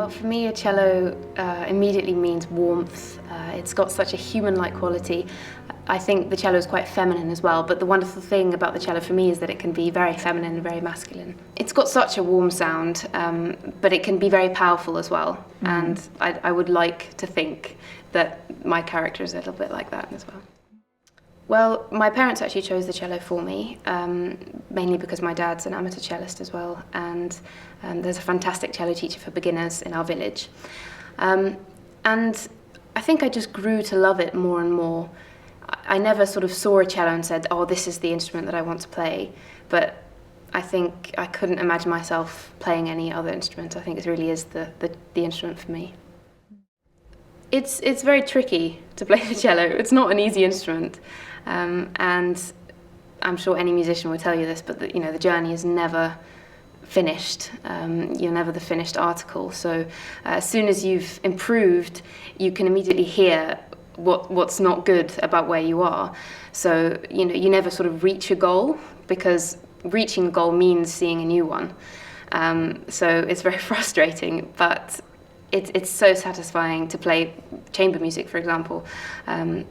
Well, for me, a cello immediately means warmth. It's got such a human-like quality. I think the cello is quite feminine as well, but the wonderful thing about the cello for me is that it can be very feminine and very masculine. It's got such a warm sound, but it can be very powerful as well. And I would like to think that my character is a little bit like that as well. Well, my parents actually chose the cello for me, mainly because my dad's an amateur cellist as well, and there's a fantastic cello teacher for beginners in our village. And I think I just grew to love it more and more. I never sort of saw a cello and said, oh, this is the instrument that I want to play, but I think I couldn't imagine myself playing any other instrument. I think it really is the instrument for me. It's very tricky to play the cello. It's not an easy instrument. And I'm sure any musician will tell you this, but the journey is never finished. You're never the finished article. So as soon as you've improved, you can immediately hear what's not good about where you are. So you never sort of reach a goal, because reaching a goal means seeing a new one. So it's very frustrating, but it's so satisfying to play chamber music, for example, and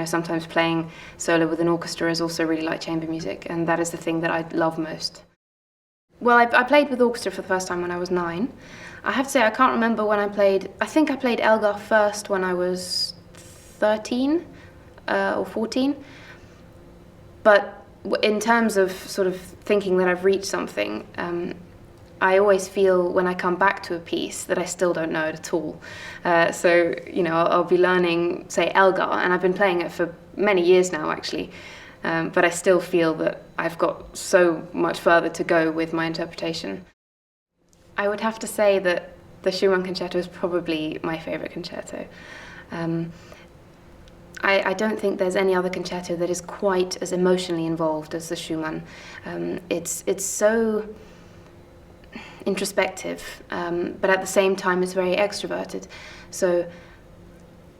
sometimes playing solo with an orchestra is also really like chamber music, and that is the thing that I love most. Well, I played with orchestra for the first time when I was 9. I have to say I can't remember when I played. I think I played Elgar first when I was 13 or 14. But in terms of sort of thinking that I've reached something, I always feel when I come back to a piece that I still don't know it at all. So I'll be learning, say, Elgar, and I've been playing it for many years now, actually. But I still feel that I've got so much further to go with my interpretation. I would have to say that the Schumann Concerto is probably my favourite concerto. I don't think there's any other concerto that is quite as emotionally involved as the Schumann. It's so introspective, but at the same time it's very extroverted. So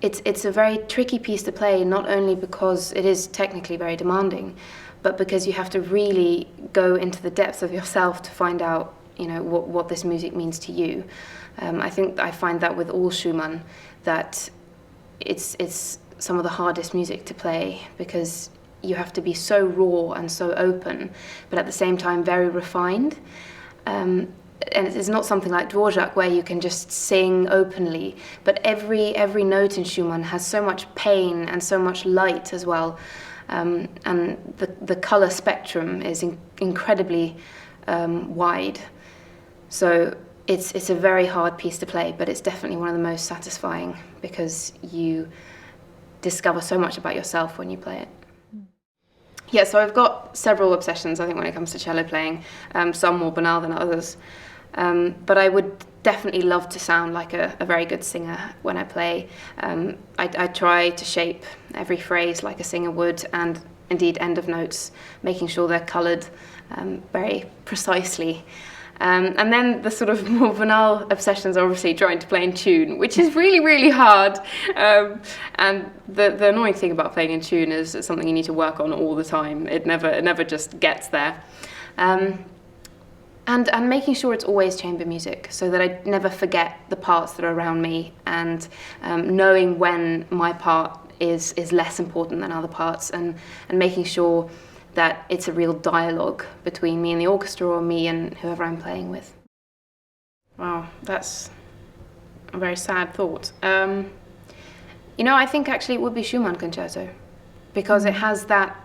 it's a very tricky piece to play, not only because it is technically very demanding, but because you have to really go into the depths of yourself to find out, what this music means to you. I think I find that with all Schumann, that it's some of the hardest music to play, because you have to be so raw and so open, but at the same time very refined. And it's not something like Dvořák where you can just sing openly, but every note in Schumann has so much pain and so much light as well, and the color spectrum is incredibly wide. So it's a very hard piece to play, but it's definitely one of the most satisfying, because you discover so much about yourself when you play it. Yeah, so I've got several obsessions, I think, when it comes to cello playing, some more banal than others. But I would definitely love to sound like a very good singer when I play. I try to shape every phrase like a singer would, and indeed end of notes, making sure they're coloured very precisely. And then the sort of more banal obsessions are obviously trying to play in tune, which is really, really hard. And the annoying thing about playing in tune is it's something you need to work on all the time. It never just gets there. And making sure it's always chamber music, so that I never forget the parts that are around me, and knowing when my part is less important than other parts, and making sure that it's a real dialogue between me and the orchestra, or me and whoever I'm playing with. Wow, that's a very sad thought. I think actually it would be Schumann Concerto, because it has that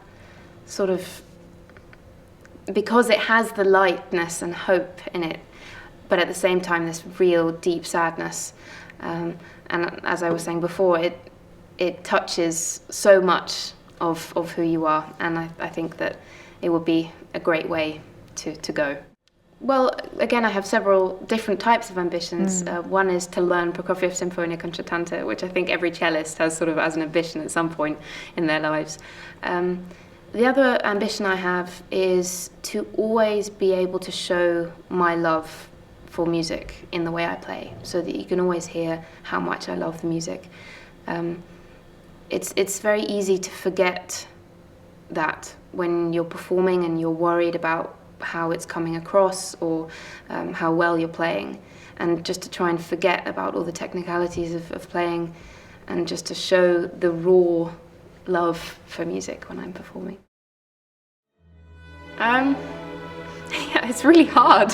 sort of, because it has the lightness and hope in it, but at the same time this real deep sadness. And as I was saying before, it touches so much of who you are, and I think that it would be a great way to go. Well, again, I have several different types of ambitions. One is to learn Prokofiev's Symphonia Concertante, which I think every cellist has sort of as an ambition at some point in their lives. The other ambition I have is to always be able to show my love for music in the way I play, so that you can always hear how much I love the music. It's very easy to forget that when you're performing and you're worried about how it's coming across or how well you're playing, and just to try and forget about all the technicalities of playing, and just to show the raw love for music when I'm performing. Yeah, it's really hard.